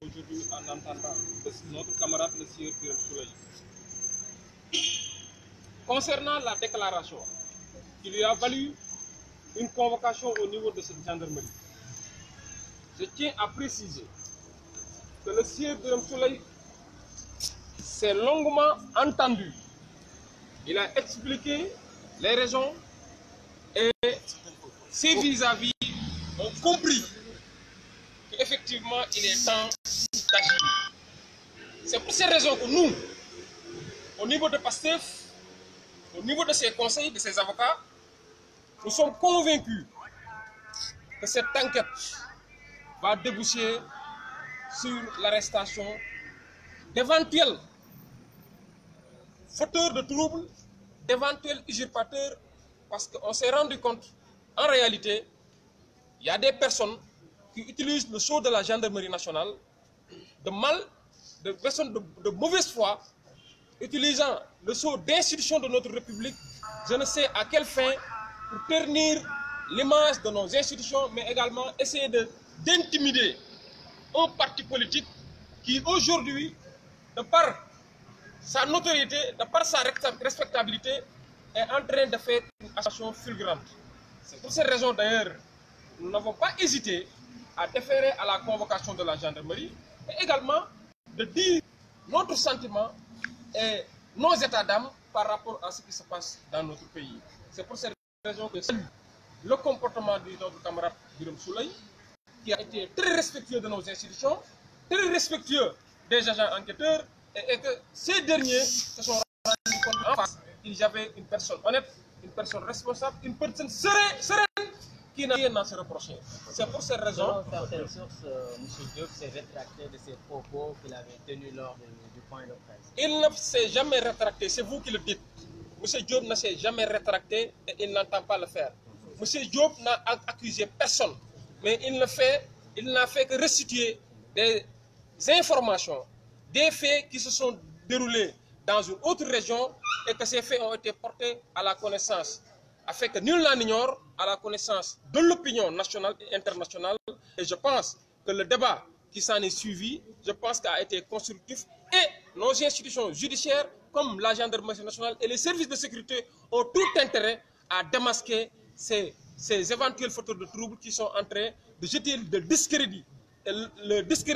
aujourd'hui en entendant notre camarade le sieur Birame Souleye. Concernant la déclaration qui lui a valu une convocation au niveau de cette gendarmerie, je tiens à préciser que le sieur Birame Souleye s'est longuement entendu. Il a expliqué les raisons et ses vis-à-vis ont compris qu'effectivement il est temps d'agir. C'est pour ces raisons que nous, au niveau de PASTEF, au niveau de ses conseils, de ses avocats, nous sommes convaincus que cette enquête va déboucher sur l'arrestation d'éventuels fauteurs de troubles, d'éventuels usurpateurs, parce qu'on s'est rendu compte, en réalité, il y a des personnes qui utilisent le sceau de la gendarmerie nationale de personnes de mauvaise foi, utilisant le sceau d'institution de notre République, je ne sais à quelle fin, pour ternir l'image de nos institutions, mais également essayer d'intimider un parti politique qui aujourd'hui, de par sa notoriété, de par sa respectabilité, est en train de faire une action fulgurante. C'est pour ces raisons d'ailleurs, nous n'avons pas hésité à déférer à la convocation de la gendarmerie et également de dire notre sentiment et nos états d'âme par rapport à ce qui se passe dans notre pays. C'est pour cette raison que le comportement de notre camarade Birame Souleye, qui a été très respectueux de nos institutions, très respectueux des agents enquêteurs, et que ces derniers se sont rendus compte en face qu'il y avait une personne honnête, une personne responsable, une personne sereine qui n'a rien à se reprocher. C'est pour cette raison. Selon certaines sources, M. Diop s'est rétracté de ses propos qu'il avait tenus lors du point de presse. Il ne s'est jamais rétracté, c'est vous qui le dites. M. Diop ne s'est jamais rétracté et il n'entend pas le faire. M. Diop n'a accusé personne, mais il n'a fait que restituer des informations, des faits qui se sont déroulés dans une autre région et que ces faits ont été portés à la connaissance, afin que nul n'en ignore, à la connaissance de l'opinion nationale et internationale. Et je pense que le débat qui s'en est suivi, je pense qu'il a été constructif et nos institutions judiciaires, comme la gendarmerie nationale et les services de sécurité, ont tout intérêt à démasquer ces éventuels fauteurs de troubles qui sont en train de jeter le discrédit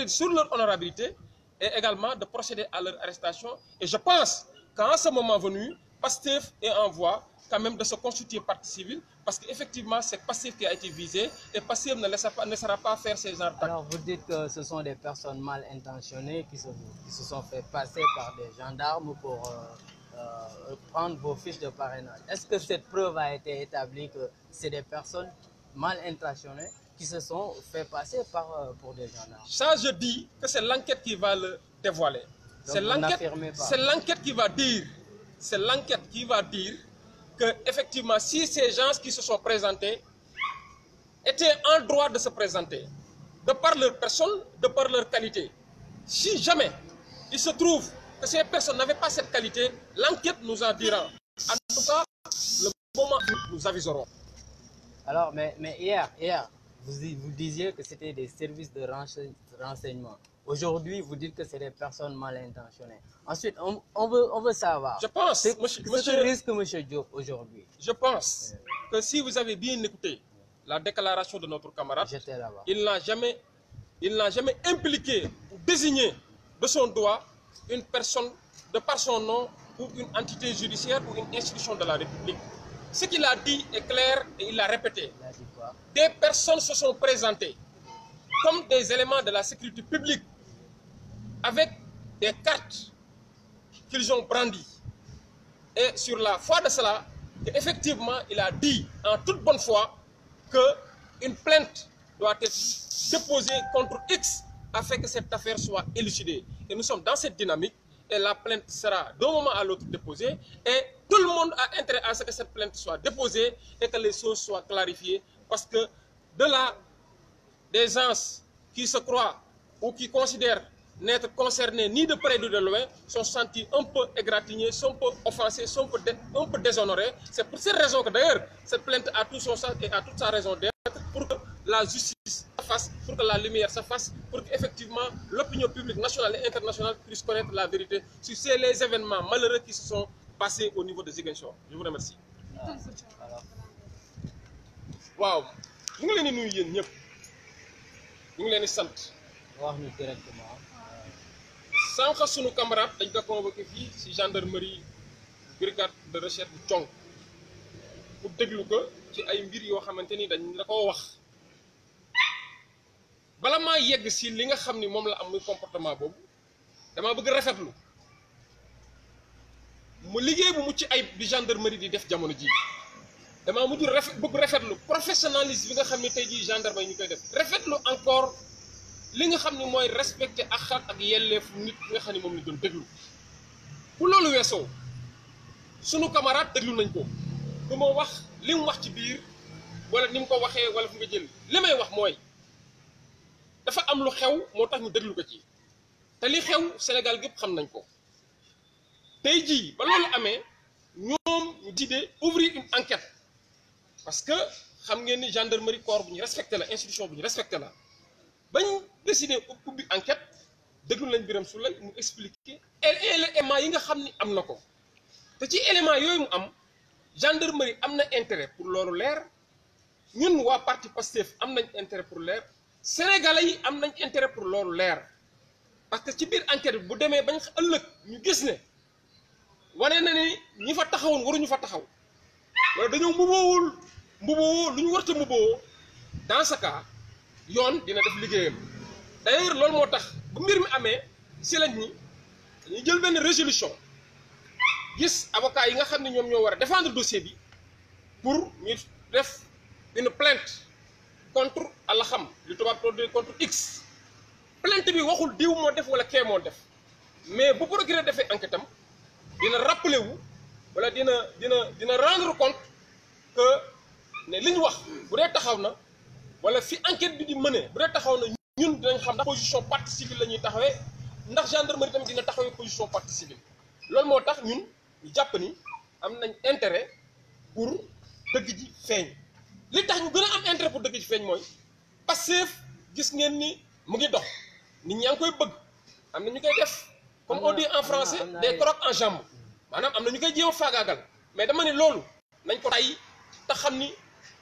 sur leur honorabilité et également de procéder à leur arrestation. Et je pense qu'en ce moment venu, PASTEF est en voie quand même de se constituer partie civile, parce qu'effectivement c'est PASTEF qui a été visé et PASTEF ne laissera pas faire ces genres d'actes. Alors vous dites que ce sont des personnes mal intentionnées qui se sont fait passer par des gendarmes pour prendre vos fiches de parrainage. Est-ce que cette preuve a été établie que c'est des personnes mal intentionnées qui se sont fait passer pour des gendarmes? Ça, je dis que c'est l'enquête qui va le dévoiler. C'est l'enquête qui va dire, que effectivement, si ces gens qui se sont présentés étaient en droit de se présenter, de par leur personne, de par leur qualité, si jamais il se trouve que ces personnes n'avaient pas cette qualité, l'enquête nous en dira. En tout cas, le moment où nous aviserons. Alors, mais hier, vous disiez que c'était des services de renseignement. Aujourd'hui, vous dites que c'est des personnes mal intentionnées. Ensuite, on veut savoir. Je pense, ce que risque M. Diop aujourd'hui. Je pense que si vous avez bien écouté la déclaration de notre camarade, il n'a jamais impliqué ou désigné de son doigt une personne de par son nom ou une entité judiciaire ou une institution de la République. Ce qu'il a dit est clair et il l'a répété. Il a dit quoi? Des personnes se sont présentées comme des éléments de la sécurité publique avec des cartes qu'ils ont brandies. Et sur la foi de cela, effectivement, il a dit en toute bonne foi qu'une plainte doit être déposée contre X afin que cette affaire soit élucidée. Et nous sommes dans cette dynamique et la plainte sera d'un moment à l'autre déposée et tout le monde a intérêt à ce que cette plainte soit déposée et que les choses soient clarifiées parce que de là, des gens qui se croient ou qui considèrent n'être concernés ni de près ni de loin sont sentis un peu égratignés, sont un peu offensés, sont un peu déshonorés. C'est pour cette raison que d'ailleurs cette plainte a tout son sens et a toute sa raison d'être pour que la justice fasse, pour que la lumière se fasse, pour qu'effectivement l'opinion publique nationale et internationale puisse connaître la vérité sur les événements malheureux qui se sont passés au niveau de Ziguinchor. Je vous remercie. Waaw, ñu ngi leen di nuyu yéen ñëpp ñu ngi leen di sant. wax ñu directement. Sànq sunu camarade dañ ko convoqué fii ci gendarmerie brigade de recherche bu Thionk pour déglu ko ci ay mbir yoo xamante ni dañ la ko wax bala maa yegg si li nga xam ni moom la am muy comportement boobu dama bëgg rafetlu mu liggéey bu mucc ayib bi gendarmerie di def jamono ji dama mujj bëgg rafetlu professionnalisme bi nga xam ni tey jii gendarme yi ñu koy def rafetlu encore li nga xam ni mooy respecté ak xar ak yelleefu nit nga xam ni moom la doon déglu bu loolu weesoo sunu camarade déglu nañ ko du ma wax li mu wax ci biir wala ni mu ko waxee wala fu nga jël li may wax mooy dafa am lu xew moo tax ñu déglu ko ci te li xew Sénégal gépp xam nañ ko tey jii ba loolu amee ñoom ñu décidé ouvrir une enquête parce que xam ngeen ni gendarmerie corps bu ñu respecté la institution bu ñu respecté la bañ décidé ubbi enquête déglu nañ Birame Souleye mu expliqué éléments yi nga xam ni am na ko te ci éléments yooyu mu am gendarmerie am na intérêt pour loolu leer ñun waa parti Pastef am nañ intérêt pour leer sénégalais yi am nañ intérêt pour loolu leer parce que ci biir enquête bi bu demee bañ ëllëg ñu gis ne wane na ni ñi fa taxawoon waruñu fa taxaw wala dañoo mbuboo lu ñu warta mbuboo dans ce cas yoon dina def liggéeyam d'ailleurs loolu moo tax bu mbir mi amee si lañ ñi dañuy jël benn résolution gis avocat yi nga xam ne ñoom ñoo war a défendre dossier bi pour ñu def une plainte contre Allaham li tubaab tuddee contre X plainte bi waxul diw moo def wala kee moo def mais bu procureur defee enquête am dina rappeler wu wala dina rendre compte que ne li ñu wax bu dee taxaw na wala fi enquête bi di mënee bu dee taxaw na ñun dinañ xam ndax position partie civile la ñuy taxawee ndax gendarmerie tamit dina taxawee position partie civile loolu moo tax ñun ñu jàpp ni am nañ intérêt pour dëgg ji feeñ li tax ñu gën a am intérêt pour dëgg ji feeñ mooy Pastef gis ngeen ni mu ngi dox nit ñaa ngi koy bëgg am na ñu koy def comme on dit en français des crocs en jambe maanaam am na ñu koy jéem a faagaagal mais dama ne loolu nañ ko tay te xam ni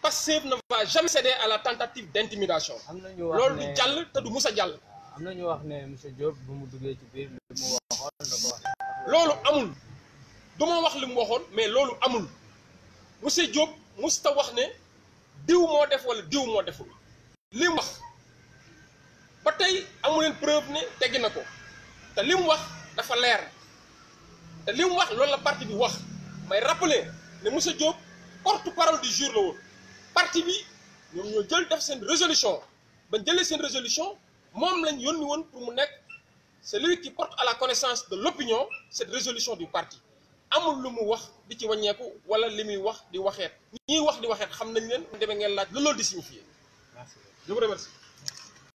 Pastef ne va jamais céder à la tentative d'intimidation loolu du jàll te du mus a jàll. am na ñu wax ne monsieur Diop bu mu duggee ci biir li mu waxoon da ko wax. loolu amul du ma wax li mu waxoon mais loolu amul monsieur Diop musta wax ne diw moo def wala diw moo deful li mu wax ba tey amu leen preuve ne teggi na ko te li mu wax dafa leer te li mu wax loolu la parti bi wax may rappeler ne monsieur Diop porte-parole du jour la woon parti bi ñoom ñoo jël def seen résolution bañ jëlee seen résolution moom lañ yónni woon pour mu nekk c'est lui qui porte à la connaissance de l'opinion cette résolution du parti amul lu mu wax di ci wàññeeku wala li muy wax di waxeet ñiy wax di waxeet xam nañ leen demee ngeen laaj lu loolu di signifier. Merci. Je vous remercie.